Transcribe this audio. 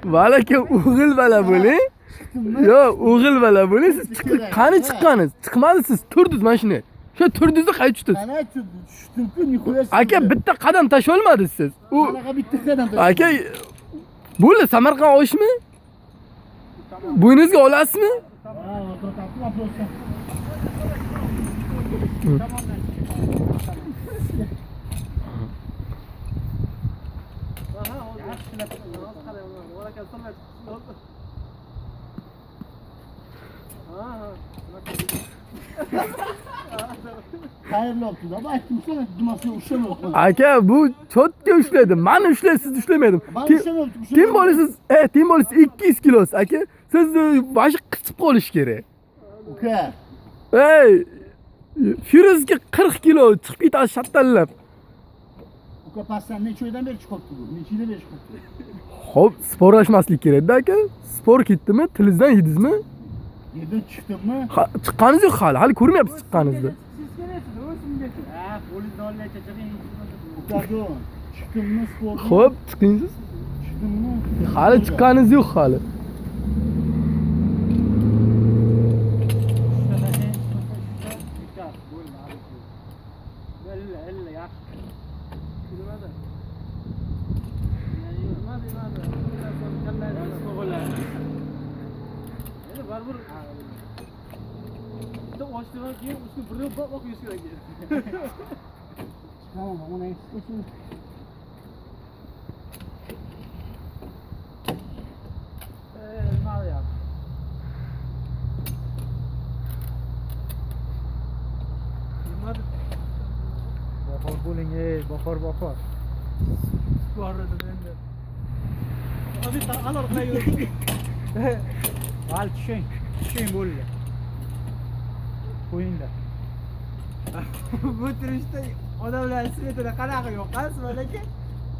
Balaka o'g'il bola bo'ling. Yo'q, o'g'il bola bo'ling. Siz qani chiqqaniz? Chiqmadingiz, turdingiz mana shuni. Shu turdingiz qayta tushdingiz. Qanday tushdim-ku, nihoyat. Aka bitta qadam tasholmadingiz siz. Qanaqa bitta qadam tashladim? Aka bo'ldi, Samarqand olishmi? Bo'yningizga olasizmi? Xayrli olsun. Ama aytmışsana dumasını uçamıyorsun. Aka bu cho'tga ushladim. Men ushladim, siz ushlamadim. Kim bo'lasiz? Tim bo'lasiz 200 kilosi aka. Siz boshi qisib qolish kerak. Uka. Ey, Firuzga 40 kilo chiqib ketadi shattallab. Uka pasdan necha oydan beri chiqibdi bu? Necha yildan beri chiqibdi? Xo'p, sporlashmaslik kerak-da aka. Spor ketdimi? Tilingizdan yedingizmi? Yerdan chiqdimmi? Chiqqaningiz yo'q hali. Hali ko'rmayapsiz chiqqaningizni. Ukado. Chiqdimmi sport? Xo'p, chiqdingiz? Chiqdimmi? Hali chiqqaningiz yo'q hali. Tamam, ona eksik. Mal ya. Bahor bo'ling, bahor. Bordim endi. Abi alor qilaverdim. Al tushing bo'ldi. Qo'yinglar. Bu turishda odamlar svetida qanaqa yo'q, asmalaka.